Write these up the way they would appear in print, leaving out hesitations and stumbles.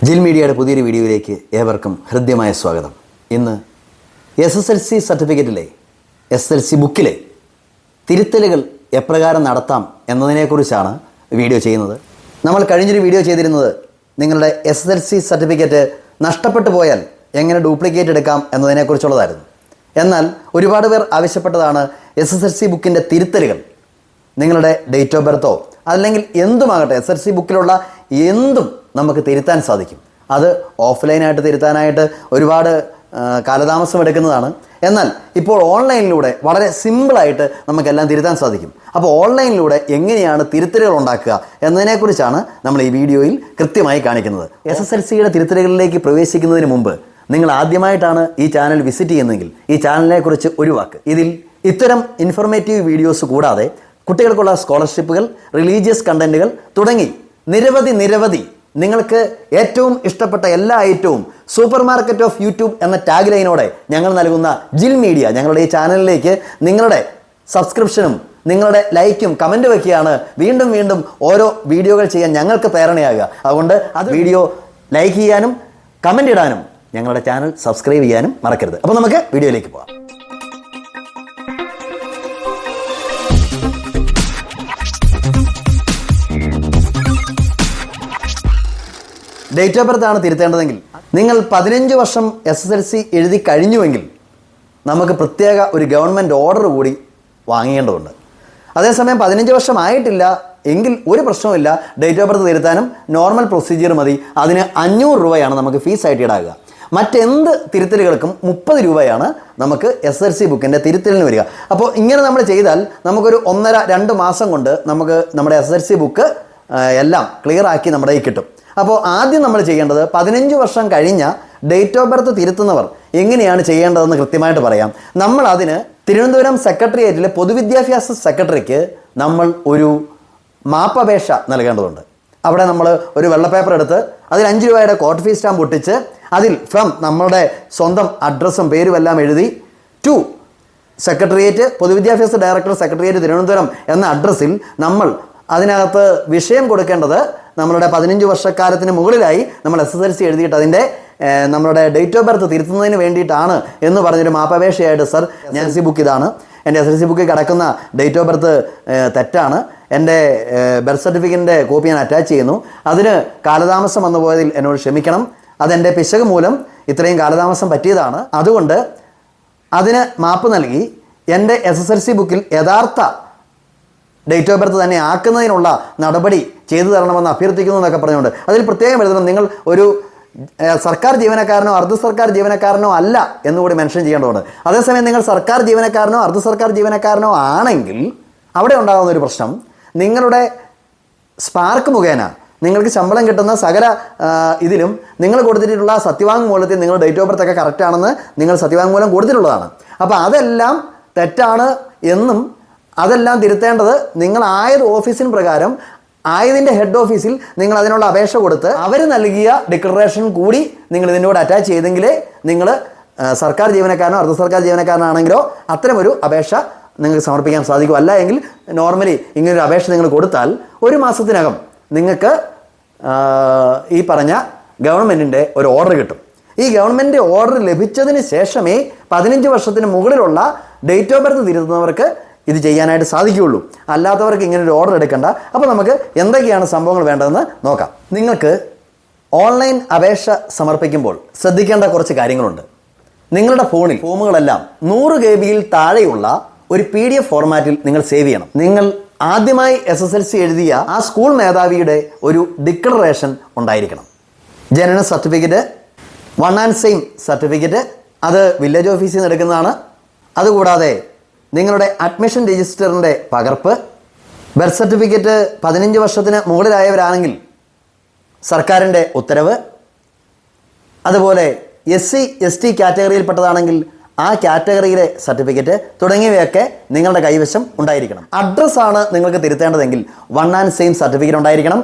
ജിൽ മീഡിയയുടെ പുതിയൊരു വീഡിയോയിലേക്ക് ഏവർക്കും ഹൃദ്യമായ സ്വാഗതം. ഇന്ന് SSLC സർട്ടിഫിക്കറ്റിലെ SSLC ബുക്കിലെ തിരുത്തലുകൾ എപ്രകാരം നടത്താം എന്നതിനെക്കുറിച്ചാണ് വീഡിയോ ചെയ്യുന്നത്. നമ്മൾ കഴിഞ്ഞൊരു വീഡിയോ ചെയ്തിരുന്നത് നിങ്ങളുടെ SSLC സർട്ടിഫിക്കറ്റ് നഷ്ടപ്പെട്ടു പോയാൽ എങ്ങനെ ഡ്യൂപ്ലിക്കേറ്റ് എടുക്കാം എന്നതിനെക്കുറിച്ചുള്ളതായിരുന്നു. എന്നാൽ ഒരുപാട് പേർ ആവശ്യപ്പെട്ടതാണ് SSLC ബുക്കിൻ്റെ തിരുത്തലുകൾ. നിങ്ങളുടെ ഡേറ്റ് ഓഫ് ബർത്തോ അല്ലെങ്കിൽ എന്തുമാകട്ടെ, SSLC ബുക്കിലുള്ള എന്തും നമുക്ക് തിരുത്താൻ സാധിക്കും. അത് ഓഫ്ലൈനായിട്ട് തിരുത്താനായിട്ട് ഒരുപാട് കാലതാമസം എടുക്കുന്നതാണ്. എന്നാൽ ഇപ്പോൾ ഓൺലൈനിലൂടെ വളരെ സിമ്പിളായിട്ട് നമുക്കെല്ലാം തിരുത്താൻ സാധിക്കും. അപ്പോൾ ഓൺലൈനിലൂടെ എങ്ങനെയാണ് തിരുത്തലുകൾ ഉണ്ടാക്കുക എന്നതിനെക്കുറിച്ചാണ് നമ്മൾ ഈ വീഡിയോയിൽ കൃത്യമായി കാണിക്കുന്നത്. SSLCയുടെ തിരുത്തലുകളിലേക്ക് പ്രവേശിക്കുന്നതിന് മുമ്പ് നിങ്ങൾ ആദ്യമായിട്ടാണ് ഈ ചാനൽ വിസിറ്റ് ചെയ്യുന്നതെങ്കിൽ ഈ ചാനലിനെക്കുറിച്ച് ഒരു വാക്ക്. ഇതിൽ ഇത്തരം ഇൻഫോർമേറ്റീവ് വീഡിയോസ് കൂടാതെ കുട്ടികൾക്കുള്ള സ്കോളർഷിപ്പുകൾ, റിലീജിയസ് കണ്ടന്റുകൾ തുടങ്ങി നിരവധി നിങ്ങൾക്ക് ഏറ്റവും ഇഷ്ടപ്പെട്ട എല്ലാ ഐറ്റവും സൂപ്പർ മാർക്കറ്റ് ഓഫ് യൂട്യൂബ് എന്ന ടാഗ് ലൈനോടെ ഞങ്ങൾ നൽകുന്ന ജിൽ മീഡിയ ഞങ്ങളുടെ ഈ ചാനലിലേക്ക് നിങ്ങളുടെ സബ്സ്ക്രിപ്ഷനും നിങ്ങളുടെ ലൈക്കും കമൻറ്റ് വയ്ക്കുകയാണ് വീണ്ടും ഓരോ വീഡിയോകൾ ചെയ്യാൻ ഞങ്ങൾക്ക് പ്രേരണയാകുക. അതുകൊണ്ട് അത് വീഡിയോ ലൈക്ക് ചെയ്യാനും കമൻ്റ് ഇടാനും ഞങ്ങളുടെ ചാനൽ സബ്സ്ക്രൈബ് ചെയ്യാനും മറക്കരുത്. അപ്പോൾ നമുക്ക് വീഡിയോയിലേക്ക് പോകാം. ഡേറ്റ് ഓഫ് ബർത്ത് ആണ് തിരുത്തേണ്ടതെങ്കിൽ നിങ്ങൾ 15 വർഷം SSLC എഴുതി കഴിഞ്ഞുവെങ്കിൽ നമുക്ക് പ്രത്യേക ഒരു ഗവൺമെൻറ് ഓർഡർ കൂടി വാങ്ങേണ്ടതുണ്ട്. അതേസമയം 15 വർഷം ആയിട്ടില്ല എങ്കിൽ ഒരു പ്രശ്നവുമില്ല, ഡേറ്റ് ഓഫ് ബർത്ത് തിരുത്താനും നോർമൽ പ്രൊസീജിയർ മതി. അതിന് 500 രൂപയാണ് നമുക്ക് ഫീസായിട്ട് ഈടാകുക. മറ്റെന്ത് തിരുത്തലുകൾക്കും 30 രൂപയാണ് നമുക്ക് SSLC ബുക്കിൻ്റെ തിരുത്തലിന് വരിക. അപ്പോൾ ഇങ്ങനെ നമ്മൾ ചെയ്താൽ നമുക്കൊരു 1.5-2 മാസം കൊണ്ട് നമുക്ക് നമ്മുടെ SSLC ബുക്ക് എല്ലാം ക്ലിയർ ആക്കി നമ്മുടെ കയ്യിൽ കിട്ടും. അപ്പോൾ ആദ്യം നമ്മൾ ചെയ്യേണ്ടത് 15 വർഷം കഴിഞ്ഞ ഡേറ്റ് ഓഫ് ബർത്ത് തിരുത്തുന്നവർ എങ്ങനെയാണ് ചെയ്യേണ്ടതെന്ന് കൃത്യമായിട്ട് പറയാം. നമ്മൾ അതിന് തിരുവനന്തപുരം സെക്രട്ടേറിയറ്റിലെ പൊതുവിദ്യാഭ്യാസ സെക്രട്ടറിക്ക് നമ്മൾ ഒരു മാപ്പപേക്ഷ നൽകേണ്ടതുണ്ട്. അവിടെ നമ്മൾ ഒരു വെള്ള പേപ്പർ എടുത്ത് അതിൽ 5 രൂപയുടെ കോർട്ട് ഫീസ് സ്റ്റാമ്പ് ഒട്ടിച്ച് അതിൽ ഫ്രം നമ്മളുടെ സ്വന്തം അഡ്രസ്സും പേരും എല്ലാം എഴുതി ടു സെക്രട്ടേറിയറ്റ് പൊതുവിദ്യാഭ്യാസ ഡയറക്ടർ സെക്രട്ടേറിയറ്റ് തിരുവനന്തപുരം എന്ന അഡ്രസ്സിൽ നമ്മൾ അതിനകത്ത് വിഷയം കൊടുക്കേണ്ടത് നമ്മളുടെ 15 വർഷക്കാലത്തിന് മുകളിലായി നമ്മൾ SSLC എഴുതിയിട്ട് അതിൻ്റെ നമ്മളുടെ ഡേറ്റ് ഓഫ് ബർത്ത് തിരുത്തുന്നതിന് വേണ്ടിയിട്ടാണ് എന്ന് പറഞ്ഞൊരു മാപ്പപേക്ഷയായിട്ട്, സർ ഞാൻ SSLC ബുക്ക് ഇതാണ്, എൻ്റെ SSLC ബുക്കിൽ കിടക്കുന്ന ഡേറ്റ് ഓഫ് ബർത്ത് തെറ്റാണ്, എൻ്റെ ബർത്ത് സർട്ടിഫിക്കറ്റിൻ്റെ കോപ്പി ഞാൻ അറ്റാച്ച് ചെയ്യുന്നു, അതിന് കാലതാമസം വന്നു പോയതിൽ എന്നോട് ക്ഷമിക്കണം, അതെൻ്റെ പിശക് മൂലം ഇത്രയും കാലതാമസം പറ്റിയതാണ്, അതുകൊണ്ട് അതിന് മാപ്പ് നൽകി എൻ്റെ SSLC ബുക്കിൽ യഥാർത്ഥ ഡേറ്റ് ഓഫ് ബർത്ത് തന്നെ ആക്കുന്നതിനുള്ള നടപടി ചെയ്തു തരണമെന്ന് അഭ്യർത്ഥിക്കുന്നു എന്നൊക്കെ പറഞ്ഞുകൊണ്ട് അതിൽ പ്രത്യേകം എഴുതണം, നിങ്ങൾ ഒരു സർക്കാർ ജീവനക്കാരനോ അർദ്ധ സർക്കാർ ജീവനക്കാരനോ അല്ല എന്നുകൂടി മെൻഷൻ ചെയ്യേണ്ടതുണ്ട്. അതേസമയം നിങ്ങൾ സർക്കാർ ജീവനക്കാരനോ അർദ്ധ സർക്കാർ ജീവനക്കാരനോ ആണെങ്കിൽ അവിടെ ഉണ്ടാകുന്ന ഒരു പ്രശ്നം, നിങ്ങളുടെ സ്പാർക്ക് മുഖേന നിങ്ങൾക്ക് ശമ്പളം കിട്ടുന്ന സകല ഇതിലും നിങ്ങൾ കൊടുത്തിട്ടുള്ള സത്യവാങ്മൂലത്തിൽ നിങ്ങൾ ഡേറ്റ് ഓഫ് ബർത്ത് ഒക്കെ കറക്റ്റാണെന്ന് നിങ്ങൾ സത്യവാങ്മൂലം കൊടുത്തിട്ടുള്ളതാണ്. അപ്പോൾ അതെല്ലാം തെറ്റാണ് എന്നും അതെല്ലാം തിരുത്തേണ്ടത് നിങ്ങൾ ആയത് ഓഫീസിന് പ്രകാരം ആയതിൻ്റെ ഹെഡ് ഓഫീസിൽ നിങ്ങൾ അതിനുള്ള അപേക്ഷ കൊടുത്ത് അവർ നൽകിയ ഡിക്ലറേഷൻ കൂടി നിങ്ങൾ ഇതിനോട് അറ്റാച്ച് ചെയ്തെങ്കിലേ നിങ്ങൾ സർക്കാർ ജീവനക്കാരനോ അർദ്ധ സർക്കാർ ജീവനക്കാരനാണെങ്കിലോ അത്തരമൊരു അപേക്ഷ നിങ്ങൾക്ക് സമർപ്പിക്കാൻ സാധിക്കും. അല്ല എങ്കിൽ നോർമലി ഇങ്ങനൊരു അപേക്ഷ നിങ്ങൾ കൊടുത്താൽ 1 മാസത്തിനകം നിങ്ങൾക്ക് ഈ പറഞ്ഞ ഗവൺമെൻറ്റിൻ്റെ ഒരു ഓർഡർ കിട്ടും. ഈ ഗവൺമെൻറ് ഓർഡർ ലഭിച്ചതിന് ശേഷമേ 15 വർഷത്തിന് മുകളിലുള്ള ഡേറ്റ് ഓഫ് ബർത്ത് തിരുത്തുന്നവർക്ക് ഇത് ചെയ്യാനായിട്ട് സാധിക്കുകയുള്ളൂ. അല്ലാത്തവർക്ക് ഇങ്ങനെ ഒരു ഓർഡർ എടുക്കേണ്ട. അപ്പോൾ നമുക്ക് എന്തൊക്കെയാണ് സംഭവങ്ങൾ വേണ്ടതെന്ന് നോക്കാം. നിങ്ങൾക്ക് ഓൺലൈൻ അപേക്ഷ സമർപ്പിക്കുമ്പോൾ ശ്രദ്ധിക്കേണ്ട കുറച്ച് കാര്യങ്ങളുണ്ട്. നിങ്ങളുടെ ഫോണിൽ ഫോമുകളെല്ലാം 100 GB താഴെയുള്ള ഒരു PDF ഫോർമാറ്റിൽ നിങ്ങൾ സേവ് ചെയ്യണം. നിങ്ങൾ ആദ്യമായി SSLC എഴുതിയ ആ സ്കൂൾ മേധാവിയുടെ ഒരു ഡിക്ലറേഷൻ ഉണ്ടായിരിക്കണം. ജനന സർട്ടിഫിക്കറ്റ്, 1 and same സർട്ടിഫിക്കറ്റ്, അത് വില്ലേജ് ഓഫീസിൽ നിന്ന് എടുക്കുന്നതാണ്. അതുകൂടാതെ നിങ്ങളുടെ അഡ്മിഷൻ രജിസ്റ്ററിൻ്റെ പകർപ്പ്, ബർത്ത് സർട്ടിഫിക്കറ്റ് 15 വർഷത്തിന് മുകളിലായവരാണെങ്കിൽ സർക്കാരിൻ്റെ ഉത്തരവ്, അതുപോലെ SC ST കാറ്റഗറിയിൽപ്പെട്ടതാണെങ്കിൽ ആ കാറ്റഗറിയിലെ സർട്ടിഫിക്കറ്റ് തുടങ്ങിയവയൊക്കെ നിങ്ങളുടെ കൈവശം ഉണ്ടായിരിക്കണം. അഡ്രസ്സാണ് നിങ്ങൾക്ക് തിരുത്തേണ്ടതെങ്കിൽ 1 and same സർട്ടിഫിക്കറ്റ് ഉണ്ടായിരിക്കണം,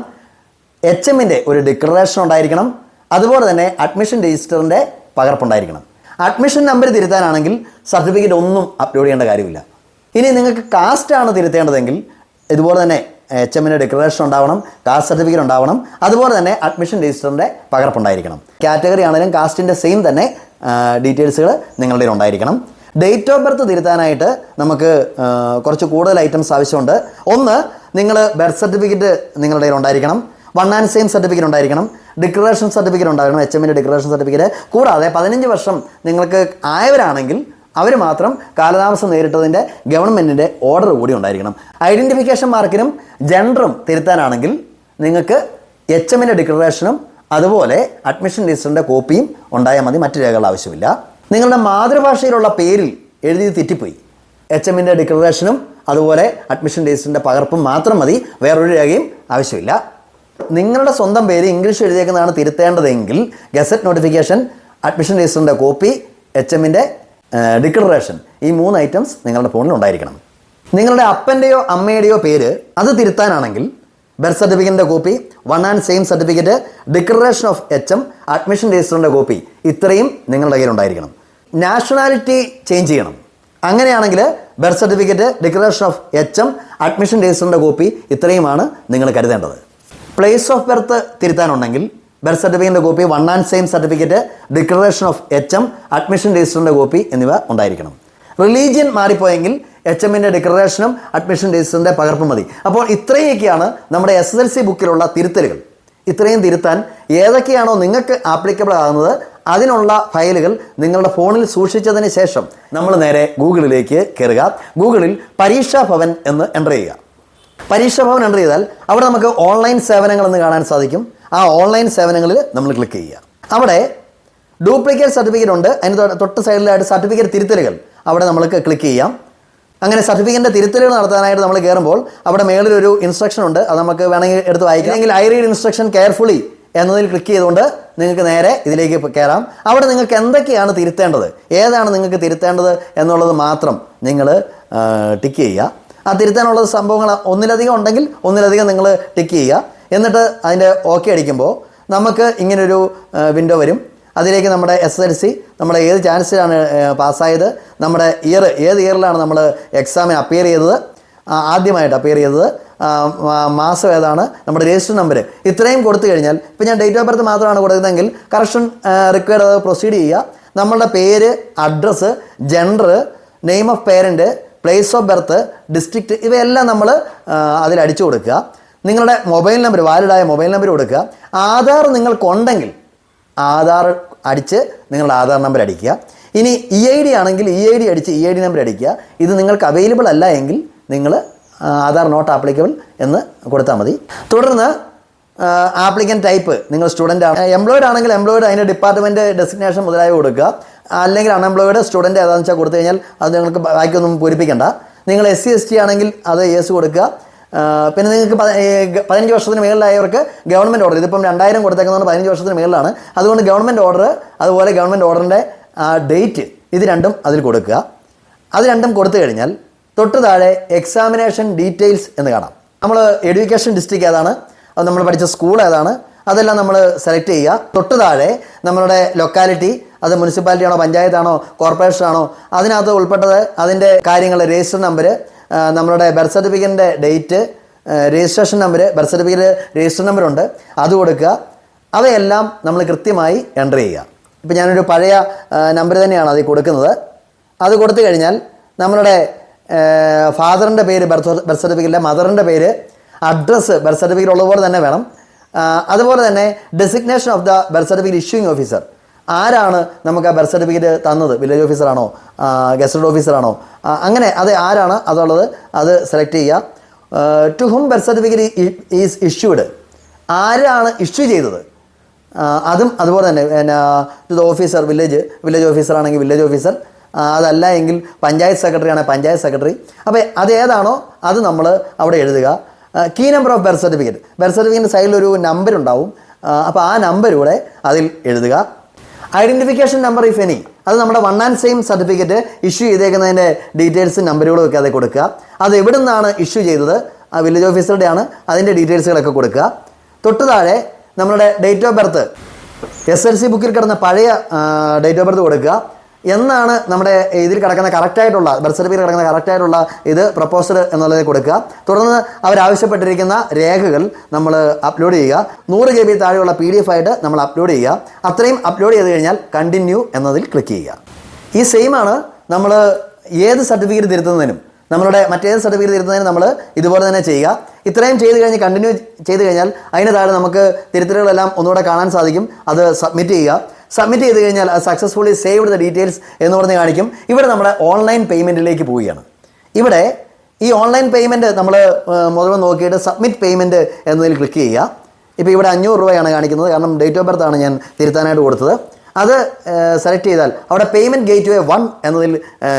HMൻ്റെ ഒരു ഡിക്ലറേഷൻ ഉണ്ടായിരിക്കണം, അതുപോലെ തന്നെ അഡ്മിഷൻ രജിസ്റ്ററിൻ്റെ പകർപ്പുണ്ടായിരിക്കണം. അഡ്മിഷൻ നമ്പർ തിരുത്താനാണെങ്കിൽ സർട്ടിഫിക്കറ്റ് ഒന്നും അപ്ലോഡ് ചെയ്യേണ്ട കാര്യമില്ല. ഇനി നിങ്ങൾക്ക് കാസ്റ്റാണ് തിരുത്തേണ്ടതെങ്കിൽ ഇതുപോലെ തന്നെ HMൻ്റെ ഡിക്ലറേഷൻ ഉണ്ടാവണം, കാസ്റ്റ് സർട്ടിഫിക്കറ്റ് ഉണ്ടാവണം, അതുപോലെ തന്നെ അഡ്മിഷൻ രജിസ്റ്ററിൻ്റെ പകർപ്പുണ്ടായിരിക്കണം. കാറ്റഗറി ആണെങ്കിലും കാസ്റ്റിൻ്റെ സെയിം തന്നെ ഡീറ്റെയിൽസുകൾ നിങ്ങളുടെ ഉണ്ടായിരിക്കണം. ഡേറ്റ് ഓഫ് ബർത്ത് തിരുത്താനായിട്ട് നമുക്ക് കുറച്ച് കൂടുതൽ ഐറ്റംസ് ആവശ്യമുണ്ട്. ഒന്ന്, നിങ്ങൾ ബർത്ത് സർട്ടിഫിക്കറ്റ് നിങ്ങളുടെ ഉണ്ടായിരിക്കണം, 1 and same സർട്ടിഫിക്കറ്റ് ഉണ്ടായിരിക്കണം, ഡിക്ലറേഷൻ സർട്ടിഫിക്കറ്റ് ഉണ്ടായിരിക്കണം, HMൻ്റെ ഡിക്ലറേഷൻ സർട്ടിഫിക്കറ്റ്. കൂടാതെ 15 വർഷം നിങ്ങൾക്ക് ആയവരാണെങ്കിൽ അവർ മാത്രം കാലതാമസം നേരിട്ടതിൻ്റെ ഗവൺമെൻറ്റിൻ്റെ ഓർഡർ കൂടി ഉണ്ടായിരിക്കണം. ഐഡൻറ്റിഫിക്കേഷൻ മാർക്കിനും ജെൻഡറും തിരുത്താനാണെങ്കിൽ നിങ്ങൾക്ക് HMൻ്റെ ഡിക്ലറേഷനും അതുപോലെ അഡ്മിഷൻ രജിസ്റ്ററിൻ്റെ കോപ്പിയും ഉണ്ടായാൽ മതി, മറ്റു രേഖകൾ ആവശ്യമില്ല. നിങ്ങളുടെ മാതൃഭാഷയിലുള്ള പേരിൽ എഴുതി തെറ്റിപ്പോയി, HMൻ്റെ ഡിക്ലറേഷനും അതുപോലെ അഡ്മിഷൻ രജിസ്റ്ററിൻ്റെ പകർപ്പും മാത്രം മതി, വേറൊരു രേഖയും ആവശ്യമില്ല. നിങ്ങളുടെ സ്വന്തം പേര് ഇംഗ്ലീഷ് എഴുതിയേക്കുന്നതാണ് തിരുത്തേണ്ടതെങ്കിൽ ഗസറ്റ് നോട്ടിഫിക്കേഷൻ, അഡ്മിഷൻ രജിസ്റ്ററിൻ്റെ കോപ്പി, HMൻ്റെ ഡിക്ലറേഷൻ, ഈ 3 ഐറ്റംസ് നിങ്ങളുടെ ഫോണിൽ ഉണ്ടായിരിക്കണം. നിങ്ങളുടെ അപ്പൻ്റെയോ അമ്മയുടെയോ പേര് അത് തിരുത്താനാണെങ്കിൽ ബർത്ത് സർട്ടിഫിക്കറ്റിൻ്റെ copy, 1 and same certificate, declaration of HM, admission രജിസ്റ്ററിൻ്റെ കോപ്പി, ഇത്രയും നിങ്ങളുടെ കയ്യിൽ ഉണ്ടായിരിക്കണം. നാഷണാലിറ്റി ചേഞ്ച് ചെയ്യണം. അങ്ങനെയാണെങ്കിൽ birth certificate, declaration of HM, admission രജിസ്റ്ററിൻ്റെ കോപ്പി, ഇത്രയുമാണ് നിങ്ങൾ കരുതേണ്ടത്. പ്ലേസ് ഓഫ് ബർത്ത് തിരുത്താനുണ്ടെങ്കിൽ ബർത്ത് സർട്ടിഫിക്കറ്റിൻ്റെ copy, 1 and same certificate, declaration of HM, admission രജിസ്റ്ററിൻ്റെ കോപ്പി എന്നിവ ഉണ്ടായിരിക്കണം. റിലീജിയൻ മാറിപ്പോയെങ്കിൽ HMൻ്റെ ഡിക്ലറേഷനും അഡ്മിഷൻ രജിസ്റ്ററിൻ്റെ പകർപ്പ് മതി. അപ്പോൾ ഇത്രയൊക്കെയാണ് നമ്മുടെ SSLC ബുക്കിലുള്ള തിരുത്തലുകൾ. ഇത്രയും തിരുത്താൻ ഏതൊക്കെയാണോ നിങ്ങൾക്ക് ആപ്ലിക്കബിൾ ആകുന്നത് അതിനുള്ള ഫയലുകൾ നിങ്ങളുടെ ഫോണിൽ സൂക്ഷിച്ചതിന് ശേഷം നമ്മൾ നേരെ ഗൂഗിളിലേക്ക് കയറുക. ഗൂഗിളിൽ പരീക്ഷാ ഭവൻ എന്ന് എൻ്റർ ചെയ്യുക. പരീക്ഷാ ഭവൻ എൻ്റർ ചെയ്താൽ അവിടെ നമുക്ക് ഓൺലൈൻ സേവനങ്ങളെന്ന് കാണാൻ സാധിക്കും. ആ ഓൺലൈൻ സേവനങ്ങളിൽ നമ്മൾ ക്ലിക്ക് ചെയ്യുക. അവിടെ ഡ്യൂപ്ലിക്കേറ്റ് സർട്ടിഫിക്കറ്റ് ഉണ്ട്, അതിന് തൊട്ട് സൈഡിലായിട്ട് സർട്ടിഫിക്കറ്റ് തിരുത്തലുകൾ, അവിടെ നമ്മൾക്ക് ക്ലിക്ക് ചെയ്യാം. അങ്ങനെ സർട്ടിഫിക്കറ്റിൻ്റെ തിരുത്തലുകൾ നടത്താനായിട്ട് നമ്മൾ കയറുമ്പോൾ അവിടെ മേളിലൊരു ഇൻസ്ട്രക്ഷൻ ഉണ്ട്, അത് നമുക്ക് വേണമെങ്കിൽ എടുത്ത് വായിക്കാം. അല്ലെങ്കിൽ ഐ റീഡ് ഇൻസ്ട്രക്ഷൻ കെയർഫുള്ളി എന്നതിൽ ക്ലിക്ക് ചെയ്തുകൊണ്ട് നിങ്ങൾക്ക് നേരെ ഇതിലേക്ക് കയറാം. അവിടെ നിങ്ങൾക്ക് എന്തൊക്കെയാണ് തിരുത്തേണ്ടത്, ഏതാണ് നിങ്ങൾക്ക് തിരുത്തേണ്ടത് എന്നുള്ളത് മാത്രം നിങ്ങൾ ടിക്ക് ചെയ്യുക. ആ തിരുത്താനുള്ള സംഭവങ്ങൾ ഒന്നിലധികം ഉണ്ടെങ്കിൽ ഒന്നിലധികം നിങ്ങൾ ടിക്ക് ചെയ്യുക. എന്നിട്ട് അതിൻ്റെ ഓക്കെ അടിക്കുമ്പോൾ നമുക്ക് ഇങ്ങനൊരു വിൻഡോ വരും. അതിലേക്ക് നമ്മുടെ SSLC, നമ്മുടെ ഏത് ചാൻസിലാണ് പാസ്സായത്, നമ്മുടെ ഇയർ, ഏത് ഇയറിലാണ് നമ്മൾ എക്സാമിന് അപ്പിയർ ചെയ്തത്, ആദ്യമായിട്ട് അപ്പിയർ ചെയ്തത്, മാസം ഏതാണ്, നമ്മുടെ രജിസ്റ്റർ നമ്പർ, ഇത്രയും കൊടുത്തു കഴിഞ്ഞാൽ, ഇപ്പോൾ ഞാൻ ഡേറ്റ് ഓഫ് ബർത്ത് മാത്രമാണ് കൊടുക്കുന്നതെങ്കിൽ കറക്ഷൻ റിക്വയർഡ് അത് പ്രൊസീഡ് ചെയ്യുക. നമ്മളുടെ പേര്, address, gender, name of parent, place of birth, district, ഇവയെല്ലാം നമ്മൾ അതിൽ അടിച്ചു കൊടുക്കുക. നിങ്ങളുടെ മൊബൈൽ നമ്പർ, വാലിഡായ മൊബൈൽ നമ്പർ കൊടുക്കുക. ആധാർ നിങ്ങൾക്കുണ്ടെങ്കിൽ ആധാർ അടിച്ച് നിങ്ങളുടെ ആധാർ നമ്പർ അടിക്കുക. ഇനി EID ആണെങ്കിൽ EID അടിച്ച് EID നമ്പർ അടിക്കുക. ഇത് നിങ്ങൾക്ക് അവൈലബിൾ അല്ല എങ്കിൽ നിങ്ങൾ ആധാർ നോട്ട് ആപ്ലിക്കബിൾ എന്ന് കൊടുത്താൽ മതി. തുടർന്ന് ആപ്ലിക്കൻ ടൈപ്പ്, നിങ്ങൾ സ്റ്റുഡൻ്റ് ആണ്, എംപ്ലോയിഡ് ആണെങ്കിൽ എംപ്ലോയിഡ്, അതിൻ്റെ ഡിപ്പാർട്ട്മെൻറ്റ് ഡെസിഗ്നേഷൻ മുതലായ കൊടുക്കുക. അല്ലെങ്കിൽ അൺഎംപ്ലോയിഡ്, സ്റ്റുഡൻറ്റ് ഏതാണെന്ന് വെച്ചാൽ കൊടുത്തു കഴിഞ്ഞാൽ അത് നിങ്ങൾക്ക് ബാക്കിയൊന്നും പൂരിപ്പിക്കേണ്ട. നിങ്ങൾ SC ST ആണെങ്കിൽ അത് യെസ് കൊടുക്കുക. പിന്നെ നിങ്ങൾക്ക് 15 വർഷത്തിന് മുകളിലായവർക്ക് ഗവൺമെൻറ് ഓർഡർ, ഇതിപ്പം 2000 കൊടുത്തേക്കുന്നത് 15 വർഷത്തിന് മുകളിലാണ്, അതുകൊണ്ട് ഗവൺമെൻറ് ഓർഡർ, അതുപോലെ ഗവൺമെൻറ് ഓർഡറിൻ്റെ ഡേറ്റ്, ഇത് രണ്ടും അതിൽ കൊടുക്കുക. അത് രണ്ടും കൊടുത്തു കഴിഞ്ഞാൽ തൊട്ട് താഴെ എക്സാമിനേഷൻ ഡീറ്റെയിൽസ് എന്ന് കാണാം. നമ്മൾ എഡ്യൂക്കേഷൻ ഡിസ്ട്രിക്റ്റ് ഏതാണ്, അത് നമ്മൾ പഠിച്ച സ്കൂൾ ഏതാണ്, അതെല്ലാം നമ്മൾ സെലക്ട് ചെയ്യുക. തൊട്ട് താഴെ നമ്മളുടെ ലൊക്കാലിറ്റി, അത് മുനിസിപ്പാലിറ്റി ആണോ, പഞ്ചായത്താണോ, കോർപ്പറേഷൻ ആണോ, അതിനകത്ത് ഉൾപ്പെട്ടത് അതിൻ്റെ കാര്യങ്ങൾ, രജിസ്റ്റർ നമ്പർ, നമ്മളുടെ ബർത്ത് സർട്ടിഫിക്കറ്റിൻ്റെ date, registration number, birth certificate register നമ്പറുണ്ട്, അത് കൊടുക്കുക. അവയെല്ലാം നമ്മൾ കൃത്യമായി എൻ്റർ ചെയ്യുക. ഇപ്പോൾ ഞാനൊരു പഴയ നമ്പർ തന്നെയാണ് അതിൽ കൊടുക്കുന്നത്. അത് കൊടുത്തു കഴിഞ്ഞാൽ നമ്മളുടെ ഫാദറിൻ്റെ പേര് ബർത്ത് സർട്ടിഫിക്കറ്റിലെ, മദറിൻ്റെ പേര്, അഡ്രസ്സ് ബർത്ത് സർട്ടിഫിക്കറ്റ് ഉള്ളതുപോലെ തന്നെ വേണം. അതുപോലെ തന്നെ designation of the birth certificate issuing officer, ആരാണ് നമുക്ക് ആ ബർത്ത് സർട്ടിഫിക്കറ്റ് തന്നത്, വില്ലേജ് ഓഫീസറാണോ ഗസറ്റഡ് ഓഫീസറാണോ, അങ്ങനെ അത് ആരാണ് അതുള്ളത് അത് സെലക്ട് ചെയ്യുക. To whom birth certificate is issued, ആരാണ് ഇഷ്യൂ ചെയ്തത് അതും അതുപോലെ തന്നെ. To the officer, village officer ആണെങ്കിൽ വില്ലേജ് ഓഫീസർ, അതല്ല എങ്കിൽ പഞ്ചായത്ത് സെക്രട്ടറി ആണെങ്കിൽ പഞ്ചായത്ത് സെക്രട്ടറി. അപ്പോൾ അതേതാണോ അത് നമ്മൾ അവിടെ എഴുതുക. കീ നമ്പർ ഓഫ് ബർത്ത് സർട്ടിഫിക്കറ്റിൻ്റെ സൈഡിലൊരു നമ്പർ ഉണ്ടാവും, അപ്പോൾ ആ നമ്പർ കൂടെ അതിൽ എഴുതുക. ഐഡൻറ്റിഫിക്കേഷൻ നമ്പർ ഇഫ് എനി, അത് നമ്മുടെ 1 and same സർട്ടിഫിക്കറ്റ് ഇഷ്യൂ ചെയ്തേക്കുന്നതിൻ്റെ ഡീറ്റെയിൽസ് നമ്പറുകളൊക്കെ അതിൽ കൊടുക്കുക. അത് എവിടെ നിന്നാണ് ഇഷ്യൂ ചെയ്തത്, ആ വില്ലേജ് ഓഫീസറുടെ ആണ്, അതിൻ്റെ ഡീറ്റെയിൽസുകളൊക്കെ കൊടുക്കുക. തൊട്ട് താഴെ നമ്മളുടെ ഡേറ്റ് ഓഫ് ബർത്ത്, SSLC ബുക്കിൽ കിടന്ന പഴയ ഡേറ്റ് ഓഫ് ബർത്ത് കൊടുക്കുക. എന്നാണ് നമ്മുടെ ഇതിൽ കിടക്കുന്ന കറക്റ്റായിട്ടുള്ള ബർത്ത് സർട്ടിഫിക്കറ്റ് കിടക്കുന്ന കറക്റ്റായിട്ടുള്ള ഇത് പ്രപ്പോസൽ എന്നുള്ളത് കൊടുക്കുക. തുടർന്ന് അവരാവശ്യപ്പെട്ടിരിക്കുന്ന രേഖകൾ നമ്മൾ അപ്ലോഡ് ചെയ്യുക. 100 GB താഴെയുള്ള PDF ആയിട്ട് നമ്മൾ അപ്ലോഡ് ചെയ്യുക. അത്രയും അപ്ലോഡ് ചെയ്ത് കഴിഞ്ഞാൽ കണ്ടിന്യൂ എന്നതിൽ ക്ലിക്ക് ചെയ്യുക. ഈ സെയിമാണ് നമ്മൾ ഏത് സർട്ടിഫിക്കറ്റ് തിരുത്തുന്നതിനും നമ്മളുടെ മറ്റേത് സർട്ടിഫിക്കറ്റ് തിരുത്തുന്നതിനും നമ്മൾ ഇതുപോലെ തന്നെ ചെയ്യുക. ഇത്രയും ചെയ്ത് കഴിഞ്ഞ് കണ്ടിന്യൂ ചെയ്ത് കഴിഞ്ഞാൽ അതിന് താഴെ നമുക്ക് തിരുത്തലുകളെല്ലാം ഒന്നുകൂടെ കാണാൻ സാധിക്കും. അത് സബ്മിറ്റ് ചെയ്യുക. സബ്മിറ്റ് ചെയ്ത് കഴിഞ്ഞാൽ അത് സക്സസ്ഫുള്ളി സേവ്ഡ് ദ ഡീറ്റെയിൽസ് എന്ന് പറഞ്ഞ് കാണിക്കും. ഇവിടെ നമ്മുടെ ഓൺലൈൻ പേയ്മെൻറ്റിലേക്ക് പോവുകയാണ്. ഇവിടെ ഈ ഓൺലൈൻ പേയ്മെൻറ്റ് നമ്മൾ മുഴുവൻ നോക്കിയിട്ട് സബ്മിറ്റ് പേയ്മെൻറ്റ് എന്നതിൽ ക്ലിക്ക് ചെയ്യുക. ഇപ്പോൾ ഇവിടെ 500 രൂപയാണ് കാണിക്കുന്നത്, കാരണം ഡേറ്റ് ഓഫ് ബർത്ത് ആണ് ഞാൻ തിരുത്താനായിട്ട് കൊടുത്തത്. അത് സെലക്ട് ചെയ്താൽ അവിടെ പേയ്മെൻറ്റ് ഗേറ്റ്വേ 1 എന്നതിൽ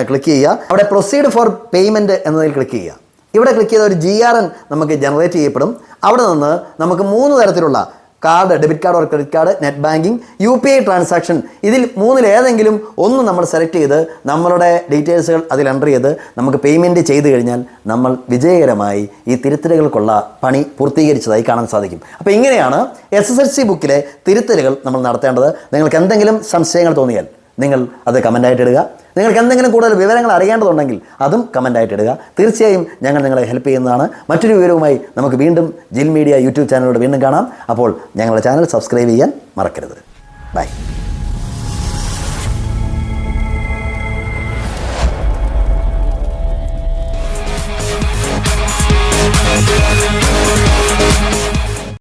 ക്ലിക്ക് ചെയ്യുക. അവിടെ പ്രൊസീഡ് ഫോർ പേയ്മെൻറ്റ് എന്നതിൽ ക്ലിക്ക് ചെയ്യുക. ഇവിടെ ക്ലിക്ക് ചെയ്ത ഒരു GRN നമുക്ക് ജനറേറ്റ് ചെയ്യപ്പെടും. അവിടെ നിന്ന് നമുക്ക് 3 തരത്തിലുള്ള card, debit card or credit card, net banking, UPI transaction, ഇതിൽ 3-ൽ ഏതെങ്കിലും ഒന്ന് നമ്മൾ സെലക്ട് ചെയ്ത് നമ്മളുടെ ഡീറ്റെയിൽസുകൾ അതിൽ എൻ്റർ ചെയ്ത് നമുക്ക് പേയ്മെൻറ്റ് ചെയ്ത് കഴിഞ്ഞാൽ നമ്മൾ വിജയകരമായി ഈ തിരുത്തലുകൾക്കുള്ള പണി പൂർത്തീകരിച്ചതായി കാണാൻ സാധിക്കും. അപ്പോൾ ഇങ്ങനെയാണ് SSLC ബുക്കിലെ തിരുത്തലുകൾ നമ്മൾ നടത്തേണ്ടത്. നിങ്ങൾക്ക് എന്തെങ്കിലും സംശയങ്ങൾ തോന്നിയാൽ നിങ്ങൾ അത് കമൻ്റായിട്ട് ഇടുക. നിങ്ങൾക്ക് എന്തെങ്കിലും കൂടുതൽ വിവരങ്ങൾ അറിയേണ്ടതുണ്ടെങ്കിൽ അതും കമൻ്റായിട്ട് ഇടുക. തീർച്ചയായും ഞങ്ങൾ നിങ്ങളെ ഹെൽപ്പ് ചെയ്യുന്നതാണ്. മറ്റൊരു വിവരവുമായി നമുക്ക് വീണ്ടും ജിൽ മീഡിയ യൂട്യൂബ് ചാനലിലൂടെ വീണ്ടും കാണാം. അപ്പോൾ ഞങ്ങളുടെ ചാനൽ സബ്സ്ക്രൈബ് ചെയ്യാൻ മറക്കരുത്. ബൈ.